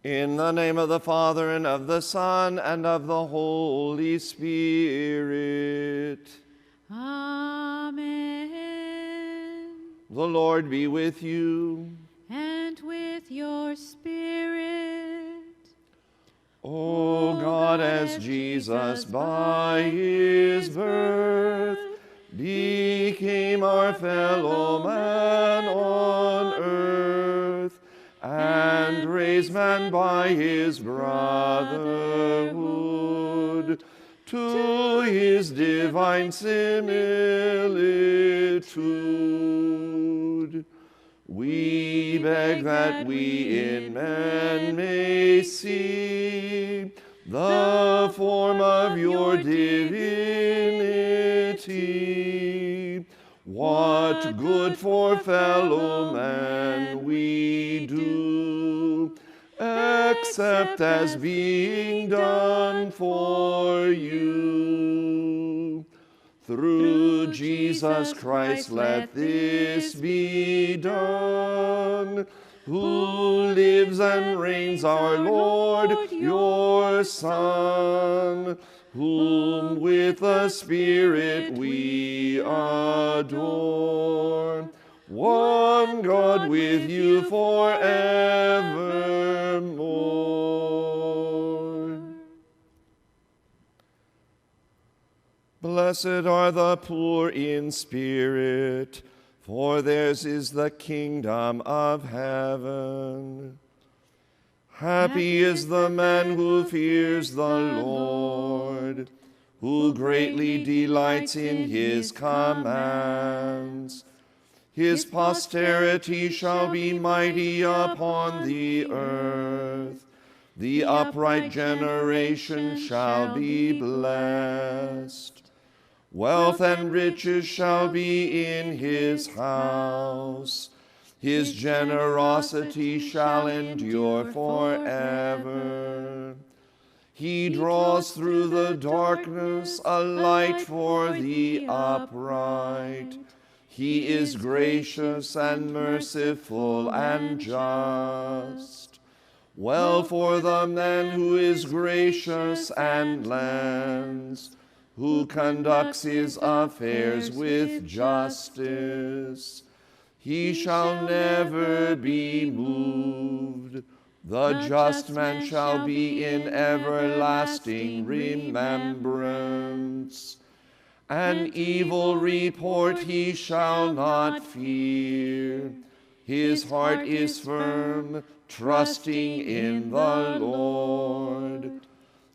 In the name of the Father, and of the Son, and of the Holy Spirit. Amen. The Lord be with you. And with your spirit. O God, as Jesus by his birth became our fellow man on earth, and raised man by his brotherhood to his divine similitude, we beg that we in men may see the form of your divinity. What good for fellow man we do, except as being done for you. Through Jesus Christ let this be done, who lives and reigns our Lord, your Son, whom with the Spirit we adore, one God with you forevermore. Blessed are the poor in spirit, for theirs is the kingdom of heaven. Happy is the man who fears the Lord, who greatly delights in his commands. His posterity shall be mighty upon the earth. The upright generation shall be blessed. Wealth and riches shall be in his house. His generosity shall endure forever. He draws through the darkness a light for the upright. He is gracious and merciful and just. Well for the man who is gracious and lends, who conducts his affairs with justice. He shall never be moved. The just man shall be in everlasting remembrance. An evil report he shall not fear. His heart is firm, trusting in the Lord.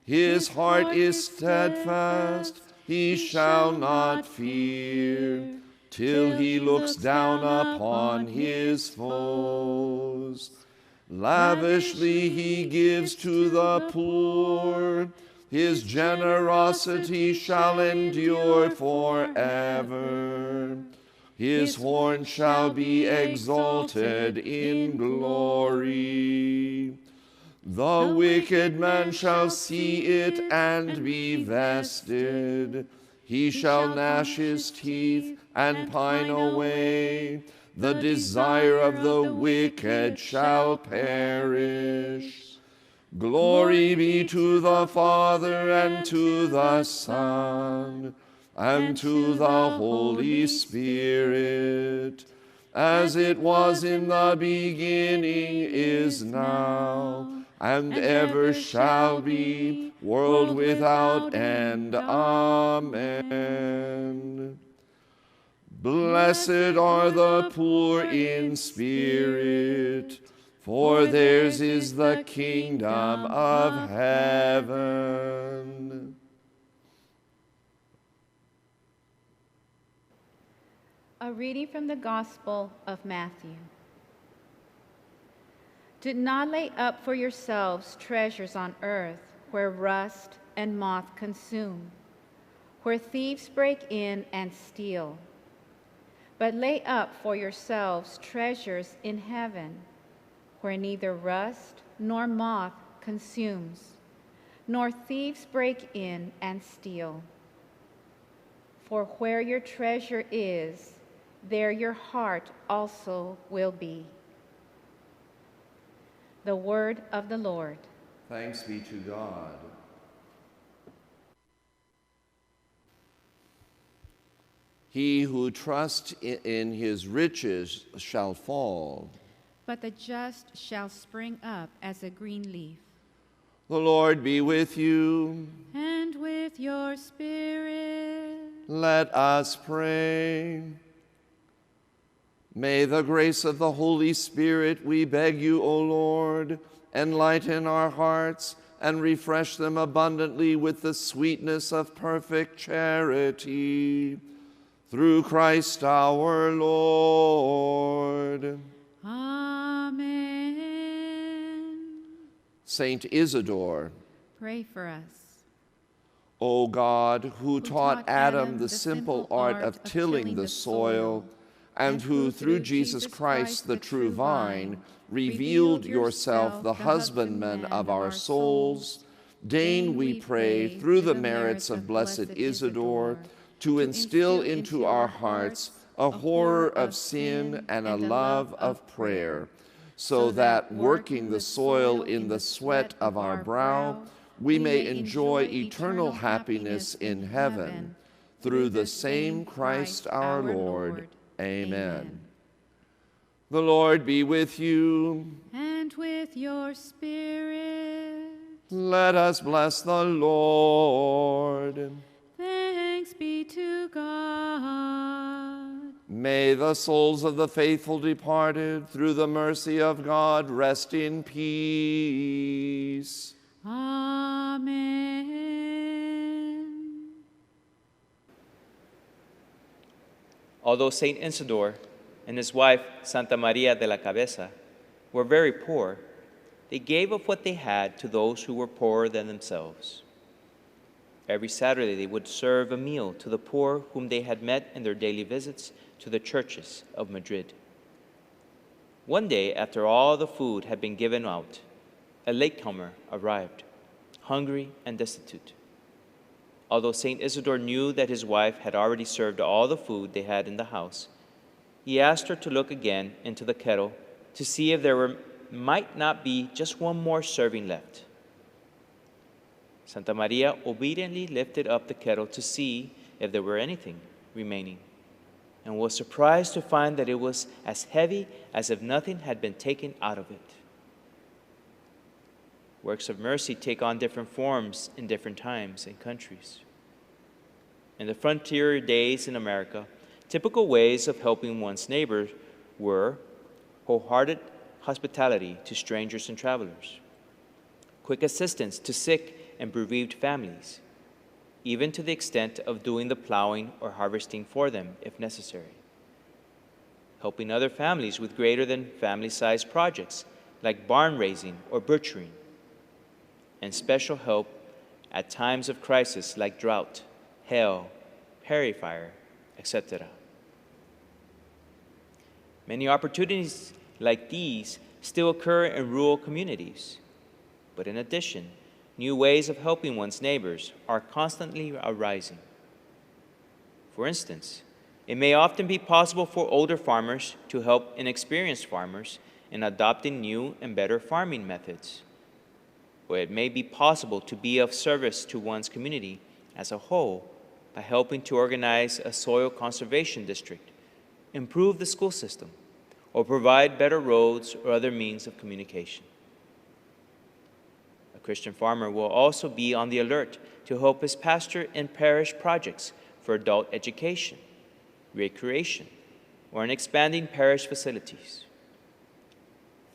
His heart is steadfast, he shall not fear, till he looks down upon his foes. Lavishly he gives to the poor, his generosity shall endure forever. His horn shall be exalted in glory. The wicked man shall see it and be vested. He shall gnash his teeth and pine away. The desire of the wicked shall perish. Glory be to the Father, and to the Son, and to the Holy Spirit, as it was in the beginning, is now, and ever shall be, world without end. Amen. Blessed are the poor in spirit, for theirs is the kingdom of heaven. A reading from the Gospel of Matthew. Do not lay up for yourselves treasures on earth, where rust and moth consume, where thieves break in and steal. But lay up for yourselves treasures in heaven, where neither rust nor moth consumes, nor thieves break in and steal. For where your treasure is, there your heart also will be. The word of the Lord. Thanks be to God. He who trusts in his riches shall fall. But the just shall spring up as a green leaf. The Lord be with you. And with your spirit. Let us pray. May the grace of the Holy Spirit, we beg you, O Lord, enlighten our hearts and refresh them abundantly with the sweetness of perfect charity. Through Christ our Lord. Amen. Saint Isidore, Pray for us. O God, who taught Adam the simple art of tilling the soil, and who through Jesus Christ, the true vine, revealed yourself, the husbandman of our souls, deign, we pray, through the merits of blessed Isidore, to instill into our hearts a horror of sin and a love of prayer, so that, working the soil in the sweat of our brow, we may enjoy eternal happiness in heaven, through the same Christ our Lord. Amen. The Lord be with you. And with your spirit. Let us bless the Lord. Thanks be to God. May the souls of the faithful departed, through the mercy of God, rest in peace. Amen. Although Saint Isidore and his wife, Santa Maria de la Cabeza, were very poor, they gave of what they had to those who were poorer than themselves. Every Saturday they would serve a meal to the poor whom they had met in their daily visits to the churches of Madrid. One day, after all the food had been given out, a latecomer arrived, hungry and destitute. Although Saint Isidore knew that his wife had already served all the food they had in the house, he asked her to look again into the kettle to see if there might not be just one more serving left. Santa Maria obediently lifted up the kettle to see if there were anything remaining, and was surprised to find that it was as heavy as if nothing had been taken out of it. Works of mercy take on different forms in different times and countries. In the frontier days in America, typical ways of helping one's neighbors were wholehearted hospitality to strangers and travelers, quick assistance to sick and bereaved families, even to the extent of doing the plowing or harvesting for them if necessary, helping other families with greater than family-sized projects like barn raising or butchering, and special help at times of crisis like drought, hail, prairie fire, etc. Many opportunities like these still occur in rural communities, but in addition, new ways of helping one's neighbors are constantly arising. For instance, it may often be possible for older farmers to help inexperienced farmers in adopting new and better farming methods. Or it may be possible to be of service to one's community as a whole by helping to organize a soil conservation district, improve the school system, or provide better roads or other means of communication. A Christian farmer will also be on the alert to help his pastor in parish projects for adult education, recreation, or in expanding parish facilities.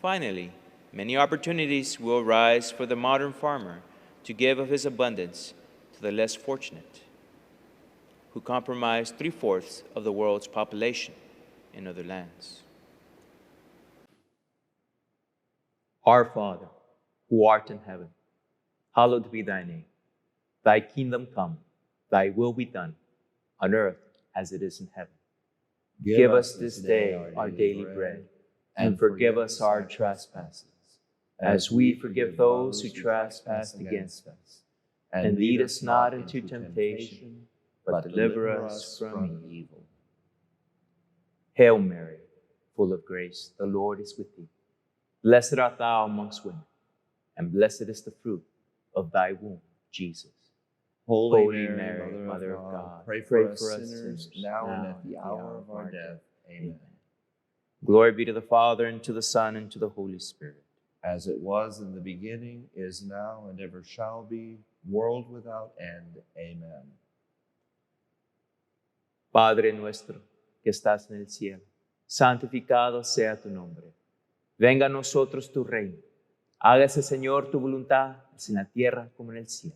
Finally, many opportunities will arise for the modern farmer to give of his abundance to the less fortunate, who comprise 3/4 of the world's population in other lands. Our Father, who art in heaven, hallowed be thy name. Thy kingdom come, thy will be done, on earth as it is in heaven. Give us this day our daily bread, and forgive us our trespasses, as we forgive those who trespass against us. And lead us not into temptation, but deliver us from evil. Hail Mary, full of grace, the Lord is with thee. Blessed art thou amongst women, and blessed is the fruit of thy womb, Jesus. Holy Mary, Mother of God, pray for us sinners, now and at the hour of our death. Amen. Glory be to the Father, and to the Son, and to the Holy Spirit. As it was in the beginning, is now, and ever shall be, world without end. Amen. Padre nuestro, que estás en el cielo, santificado sea tu nombre. Venga a nosotros tu reino. Hágase, Señor, tu voluntad, así en la tierra como en el cielo.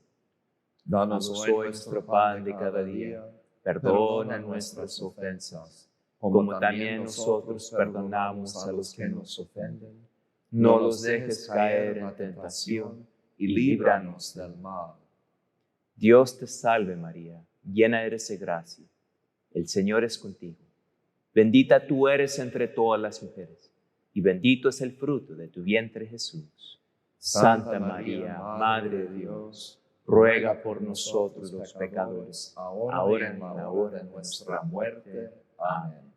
Danos hoy nuestro pan de cada día. Perdona nuestras ofensas, como también nosotros perdonamos a los que nos ofenden. No los dejes caer en tentación y líbranos del mal. Dios te salve María, llena eres de gracia. El Señor es contigo. Bendita tú eres entre todas las mujeres, y bendito es el fruto de tu vientre Jesús. Santa María, Madre de Dios, ruega por nosotros los pecadores, ahora y en la hora de nuestra muerte. Amén.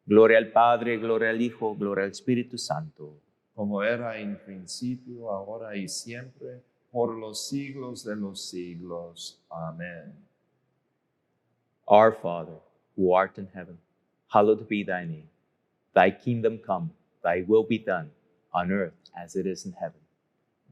Gloria al Padre, gloria al Hijo, gloria al Espíritu Santo. Como era en principio, ahora y siempre, por los siglos de los siglos. Amén. Our Father, who art in heaven, hallowed be thy name. Thy kingdom come, thy will be done, on earth as it is in heaven.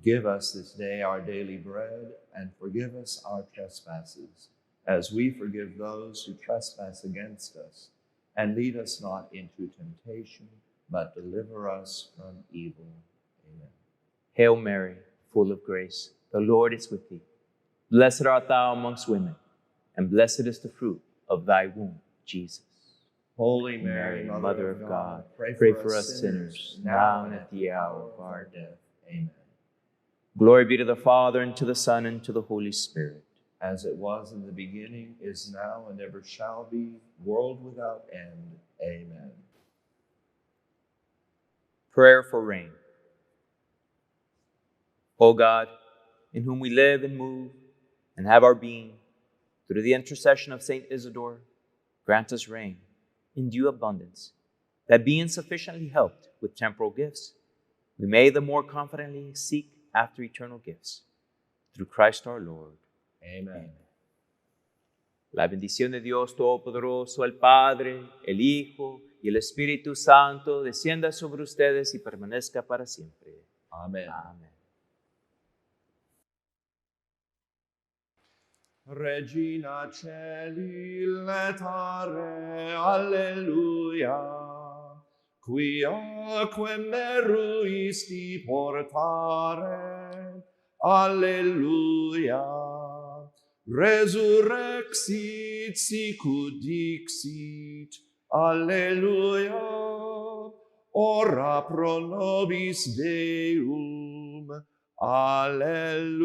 Give us this day our daily bread, and forgive us our trespasses, as we forgive those who trespass against us. And lead us not into temptation, but deliver us from evil. Amen. Hail Mary, full of grace, the Lord is with thee. Blessed art thou amongst women, and blessed is the fruit of thy womb, Jesus. Holy Mary, Mother of God, pray for us sinners, now and at the hour of our death. Amen. Glory be to the Father, and to the Son, and to the Holy Spirit. As it was in the beginning, is now, and ever shall be, world without end. Amen. Prayer for rain. O God, in whom we live and move and have our being, through the intercession of Saint Isidore, grant us rain in due abundance, that being sufficiently helped with temporal gifts, we may the more confidently seek after eternal gifts. Through Christ our Lord. Amen. La bendición de Dios Todopoderoso, el Padre, el Hijo y el Espíritu Santo, descienda sobre ustedes y permanezca para siempre. Amen. Amén. Regina Celi letare, alleluia, quiaque meruisti portare, alleluia, resurrexit sicut dixit, alleluia, ora pro nobis Deum, alleluia.